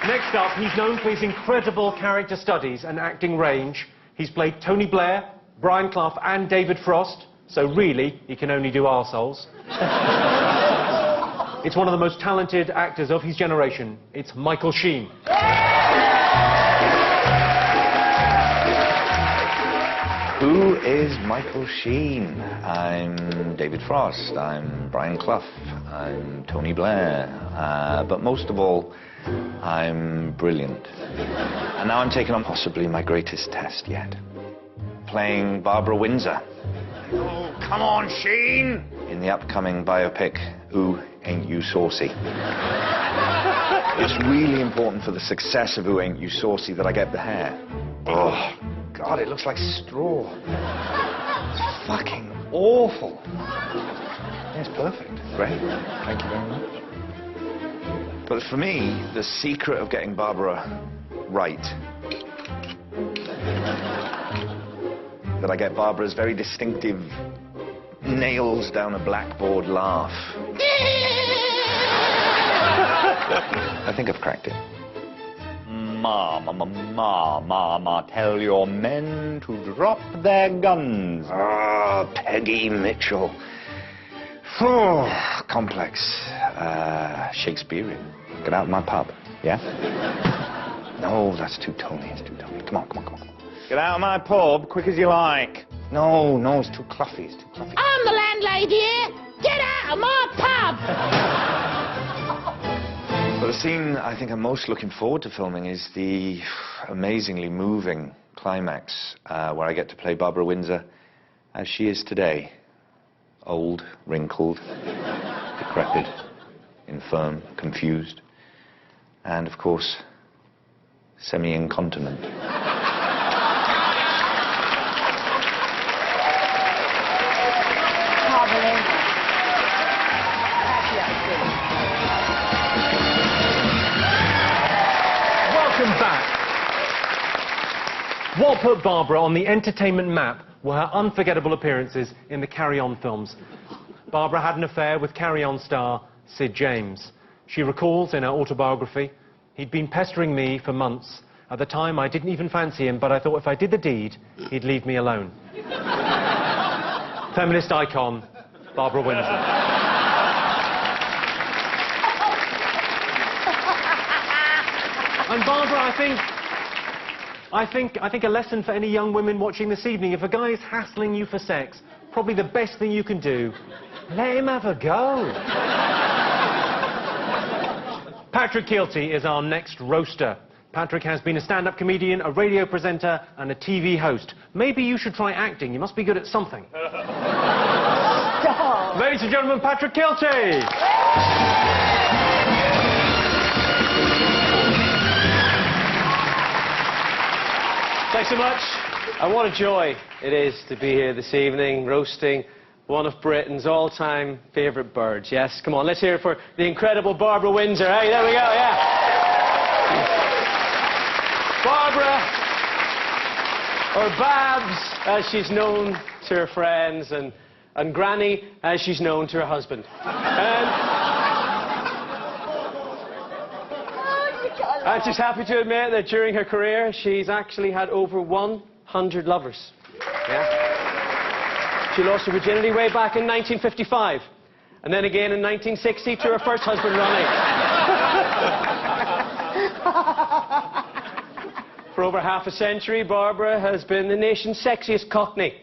Next up, he's known for his incredible character studies and acting range. He's played Tony Blair, Brian Clough and David Frost, so really, he can only do arseholes. It's one of the most talented actors of his generation. It's Michael Sheen. Who is Michael Sheen? I'm David Frost, I'm Brian Clough, I'm Tony Blair, but most of all, I'm brilliant. And now I'm taking on possibly my greatest test yet. Playing Barbara Windsor. Oh, come on, Sheen! In the upcoming biopic, Ooh, Ain't You Saucy? It's really important for the success of Ooh, Ain't You Saucy that I get the hair. Oh, God, it looks like straw. It's fucking awful. Yeah, it's perfect. Great. Thank you very much. But for me, the secret of getting Barbara right, that I get Barbara's very distinctive nails down a blackboard laugh. I think I've cracked it. Mama, tell your men to drop their guns. Ah, Peggy Mitchell. Oh, complex. Shakespearean. Get out of my pub, yeah? No, that's too Tony, it's too Tony. Come on. Get out of my pub, quick as you like. No, it's too Cloughy, it's too Cloughy. I'm the landlady here. Get out of my pub! But the scene I think I'm most looking forward to filming is the amazingly moving climax where I get to play Barbara Windsor as she is today. Old, wrinkled, decrepit, infirm, confused, and of course, semi-incontinent. Welcome back. What put Barbara on the entertainment map were her unforgettable appearances in the Carry On films. Barbara had an affair with Carry On star Sid James. She recalls in her autobiography, "He'd been pestering me for months. At the time, I didn't even fancy him, but I thought if I did the deed, he'd leave me alone." Feminist icon, Barbara Windsor. And Barbara, I think a lesson for any young women watching this evening, if a guy is hassling you for sex, probably the best thing you can do, let him have a go. Patrick Kielty is our next roaster. Patrick has been a stand-up comedian, a radio presenter, and a TV host. Maybe you should try acting. You must be good at something. Stop. Ladies and gentlemen, Patrick Kielty. Thanks so much. And what a joy it is to be here this evening, roasting one of Britain's all-time favourite birds. Yes, come on, let's hear it for the incredible Barbara Windsor. Hey, there we go, yeah. Barbara, or Babs, as she's known to her friends, and Granny, as she's known to her husband. And she's happy to admit that during her career, she's actually had over 100 lovers. Yeah. She lost her virginity way back in 1955. And then again in 1960 to her first husband, Ronnie. For over half a century, Barbara has been the nation's sexiest Cockney.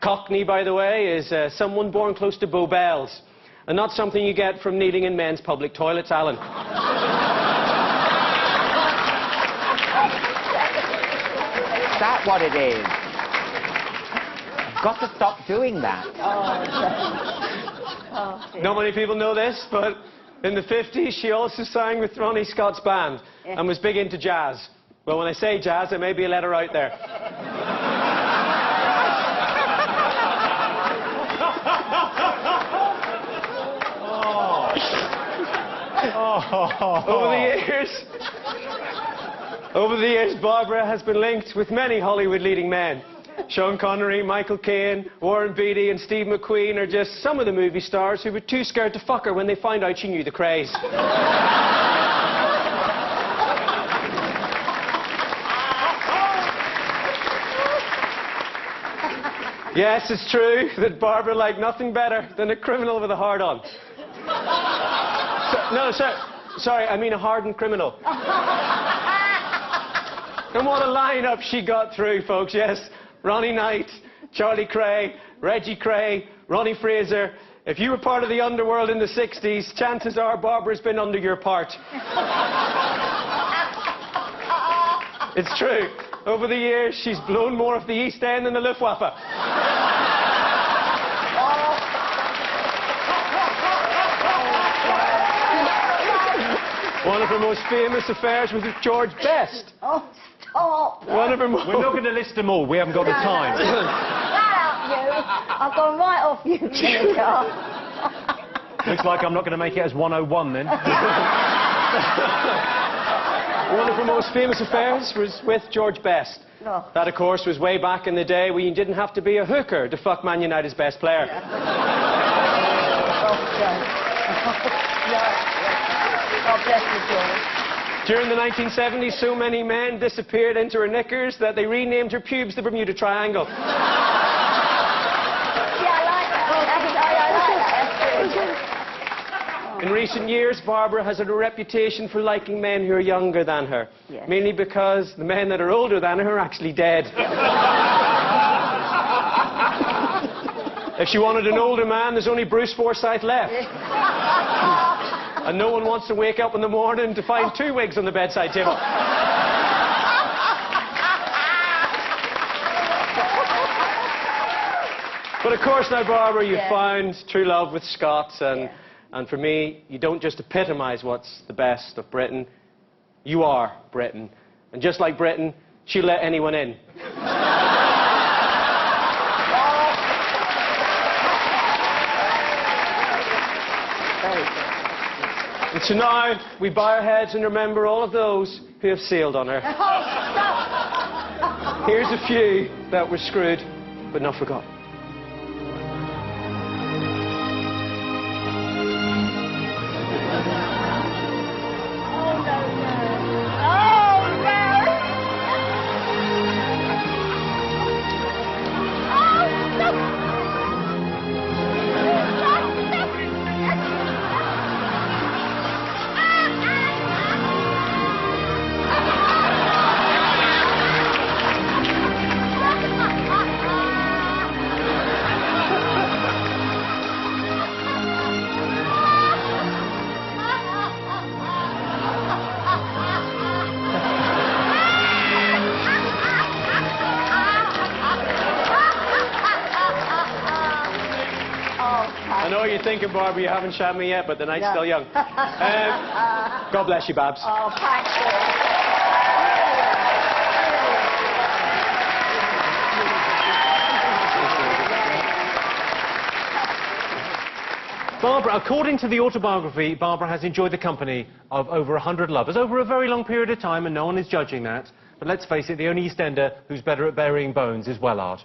Cockney, by the way, is someone born close to Bow Bells. And not something you get from kneeling in men's public toilets, Alan. Is that what it is? I've got to stop doing that. Not many people know this, but in the 50s, she also sang with Ronnie Scott's band and was big into jazz. Well, when I say jazz, there may be a letter out there. Over the years, Barbara has been linked with many Hollywood leading men. Sean Connery, Michael Caine, Warren Beatty and Steve McQueen are just some of the movie stars who were too scared to fuck her when they found out she knew the craze. Yes, it's true that Barbara liked nothing better than a criminal with a hard-on. Sorry, I mean a hardened criminal. And what a lineup she got through, folks, yes. Ronnie Knight, Charlie Cray, Reggie Cray, Ronnie Fraser. If you were part of the underworld in the 60s, chances are Barbara's been under your part. It's true. Over the years, she's blown more of the East End than the Luftwaffe. One of her most famous affairs was with George Best. Oh, stop. One of her most... We're not going to list them all. We haven't got the time. Shut up, you. I've gone right off you, Jennifer. Looks like I'm not going to make it as 101 then. One of her most famous affairs was with George Best. Oh. That, of course, was way back in the day when you didn't have to be a hooker to fuck Man United's best player. Oh, God bless you, George. During the 1970s, so many men disappeared into her knickers that they renamed her pubes the Bermuda Triangle. Yeah, I like that. I like that. In recent years, Barbara has had a reputation for liking men who are younger than her. Yes. Mainly because the men that are older than her are actually dead. If she wanted an older man, there's only Bruce Forsyth left. And no one wants to wake up in the morning to find 2 wigs on the bedside table. But of course now, Barbara, you've found true love with Scott, and for me, you don't just epitomise what's the best of Britain, you are Britain. And just like Britain, she'll let anyone in. And so now, we bow our heads and remember all of those who have sailed on her. Here's a few that were screwed, but not forgotten. I know you're thinking, Barbara, you haven't shot me yet, but the night's still young. God bless you, Babs. Oh, thank you. Barbara, according to the autobiography, Barbara has enjoyed the company of over 100 lovers over a very long period of time, and no one is judging that. But let's face it, the only EastEnder who's better at burying bones is Wellard.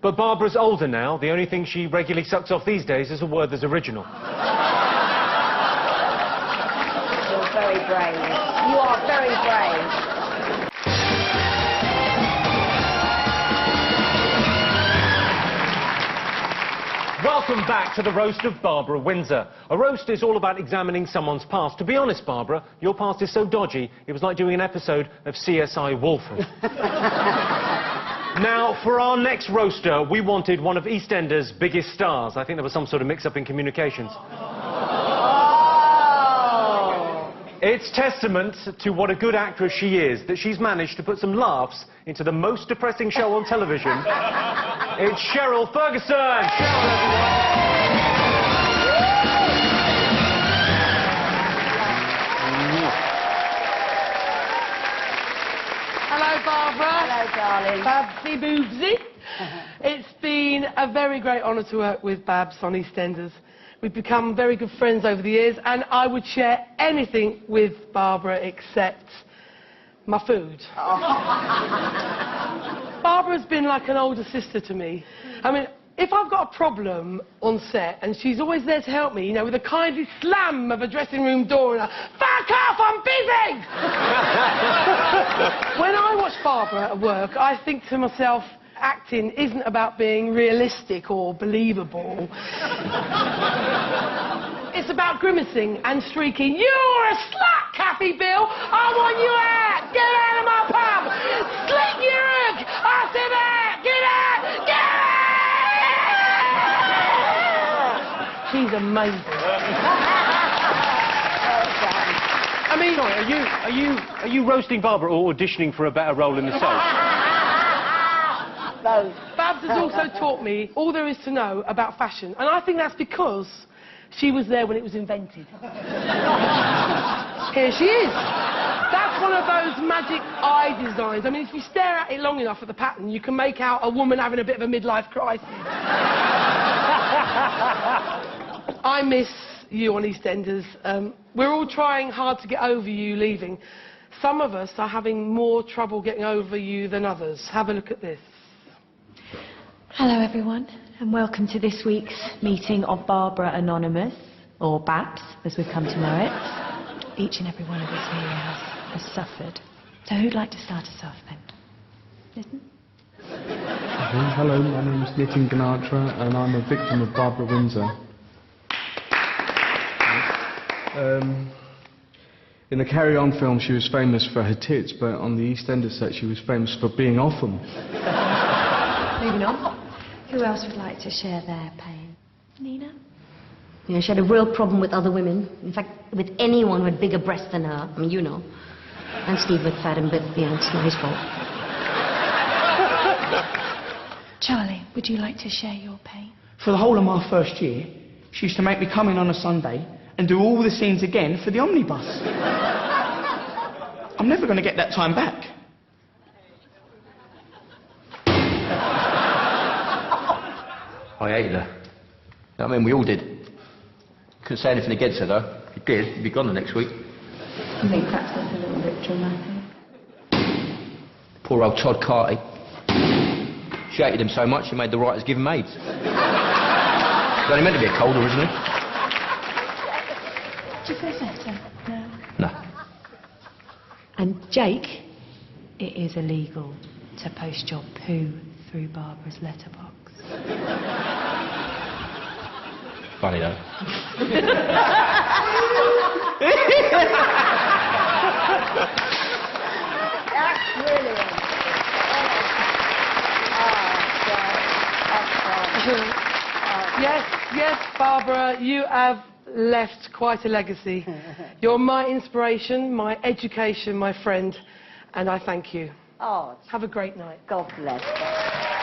But Barbara's older now. The only thing she regularly sucks off these days is a word that's original. You're very brave. You are very brave. Welcome back to the roast of Barbara Windsor. A roast is all about examining someone's past. To be honest, Barbara, your past is so dodgy, it was like doing an episode of CSI Wolford. Now, for our next roaster, we wanted one of EastEnders' biggest stars. I think there was some sort of mix-up in communications. Oh. It's testament to what a good actress she is, that she's managed to put some laughs into the most depressing show on television. It's Cheryl Ferguson! Cheryl, Hello, Barbara. Hello, darling. Babsy Boobsy. It's been a very great honour to work with Babs on EastEnders. We've become very good friends over the years, and I would share anything with Barbara except my food. Oh. Barbara's been like an older sister to me. I mean, if I've got a problem on set, and she's always there to help me, you know, with a kindly slam of a dressing room door and a, fuck off, I'm busy! When I watch Barbara at work, I think to myself, acting isn't about being realistic or believable. It's about grimacing and shrieking, you're a slut, Kathy Bill! I want you out! Get out of my pub! Slit your hook! I said out! Get out! Get out! She's amazing. I mean, sorry, are you roasting Barbara or auditioning for a better role in the soap? Both. Babs has also taught me all there is to know about fashion, and I think that's because she was there when it was invented. Here she is. That's one of those magic eye designs. I mean, if you stare at it long enough at the pattern, you can make out a woman having a bit of a midlife crisis. I miss you on EastEnders. We're all trying hard to get over you leaving. Some of us are having more trouble getting over you than others. Have a look at this. Hello everyone, and welcome to this week's meeting of Barbara Anonymous, or Babs, as we've come to know it. Each and every one of us here has suffered. So who'd like to start us off then? Listen. Hello, my name is Nitin Ganatra, and I'm a victim of Barbara Windsor. In the Carry On film, she was famous for her tits, but on the EastEnders set, she was famous for being off them. Moving on. Who else would like to share their pain? Nina? You know, she had a real problem with other women. In fact, with anyone who had bigger breasts than her. I mean, you know. And Steve with fat, but, you know, it's not his fault. Charlie, would you like to share your pain? For the whole of my first year, she used to make me come in on a Sunday and do all the scenes again for the omnibus. I'm never going to get that time back. I hated her. I mean, we all did. Couldn't say anything against her, though. If you did, you'd be gone the next week. I think perhaps that's a little bit dramatic. Poor old Todd Carty. She hated him so much, she made the writers give him AIDS. It was only meant to be a cold originally. Do you feel better? No? No. And Jake, it is illegal to post your poo through Barbara's letterbox. Funny though. That's brilliant. Yes, Barbara, you have left quite a legacy. You're my inspiration, my education, my friend, and I thank you. Oh, have a great night. God bless her.